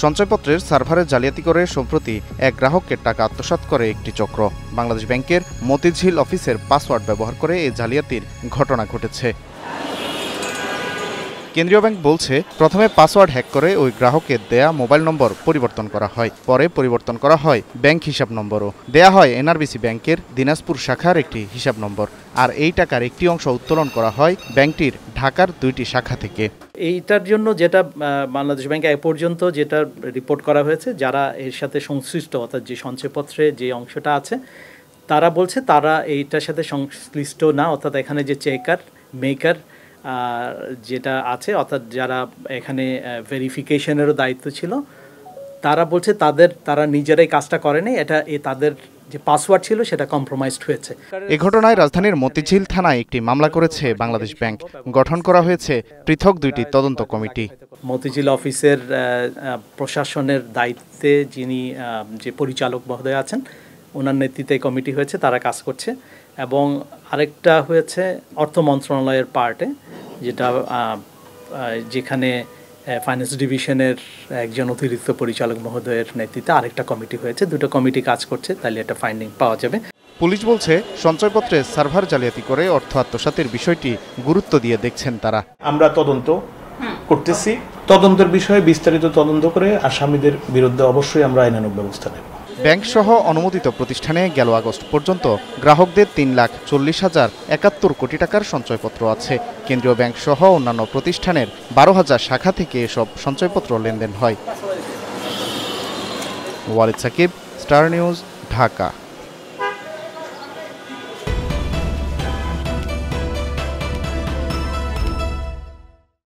সঞ্চয়পত্রের সার্ভারে জালিয়াতি করে সম্প্রতি এক গ্রাহকের টাকা আত্মসাৎ করে একটি চক্র। বাংলাদেশ ব্যাংকের মতিঝিল অফিসের পাসওয়ার্ড ব্যবহার করে এই জালিয়াতির ঘটনা ঘটেছে। কেন্দ্রীয় ব্যাংক বলছে, প্রথমে পাসওয়ার্ড হ্যাক করে ওই গ্রাহকের দেয়া মোবাইল নম্বর পরিবর্তন করা হয়। পরে পরিবর্তন করা হয় ব্যাংক হিসাব নম্বরও। দেয়া হয় এনআরবিসি ব্যাংকের দিনাজপুর শাখার একটি হিসাব নম্বর। আর এই টাকার একটি অংশ উত্তোলন করা হয় ব্যাংকটির ঢাকার 2টি শাখা থেকে। এইটার জন্য যেটা বাংলাদেশ ব্যাংকে এ পর্যন্ত যেটা রিপোর্ট করা হয়েছে, যারা এর সাথে সংশ্লিষ্ট, অর্থাৎ যে সঞ্চয়পত্রে যে অংশটা আছে, তারা বলছে তারা এইটার সাথে সংশ্লিষ্ট না। অর্থাৎ এখানে যে চেকার মেকার যেটা আছে, অর্থাৎ যারা এখানে ভেরিফিকেশনেরও দায়িত্ব ছিল, তারা বলছে তারা নিজেরাই কাজটা করেনি। এটা তাদের যে পাসওয়ার্ড ছিল সেটা কম্প্রোমাইজড হয়েছে। এ ঘটনায় রাজধানীর মতিঝিল থানায় একটি মামলা করেছে বাংলাদেশ ব্যাংক। গঠন করা হয়েছে পৃথক 2টি তদন্ত কমিটি। মতিঝিল অফিসের প্রশাসনের দায়িত্বে যিনি যে পরিচালক মহোদয় আছেন, ওনার নেতৃত্বে কমিটি হয়েছে, তারা কাজ করছে। এবং আরেকটা হয়েছে অর্থ মন্ত্রণালয়ের পার্টে, যেখানে ফাইন্যান্স ডিভিশনের একজন অতিরিক্ত পরিচালক মহোদয়ের নেতৃত্বে আরেকটা কমিটি হয়েছে। দুটো কমিটি কাজ করছে, তাহলে একটা ফাইন্ডিং পাওয়া যাবে। পুলিশ বলছে, সঞ্চয়পত্রে সার্ভার জালিয়াতি করে অর্থ আত্মসাতের বিষয়টি গুরুত্ব দিয়ে দেখছেন তারা। আমরা তদন্ত করতেছি, তদন্তের বিষয়ে বিস্তারিত তদন্ত করে আসামিদের বিরুদ্ধে অবশ্যই আমরা আইনানুগ ব্যবস্থা নেব। ব্যাংক সহ অনুমোদিত প্রতিষ্ঠানে গেল আগস্ট পর্যন্ত গ্রাহকদের 3,40,071 কোটি টাকার সঞ্চয়পত্র আছে। কেন্দ্রীয় ব্যাংক সহ অন্যান্য প্রতিষ্ঠানের 12,000 শাখা থেকে এসব সঞ্চয়পত্র লেনদেন হয়। Walid Sakib, star news, Dhaka.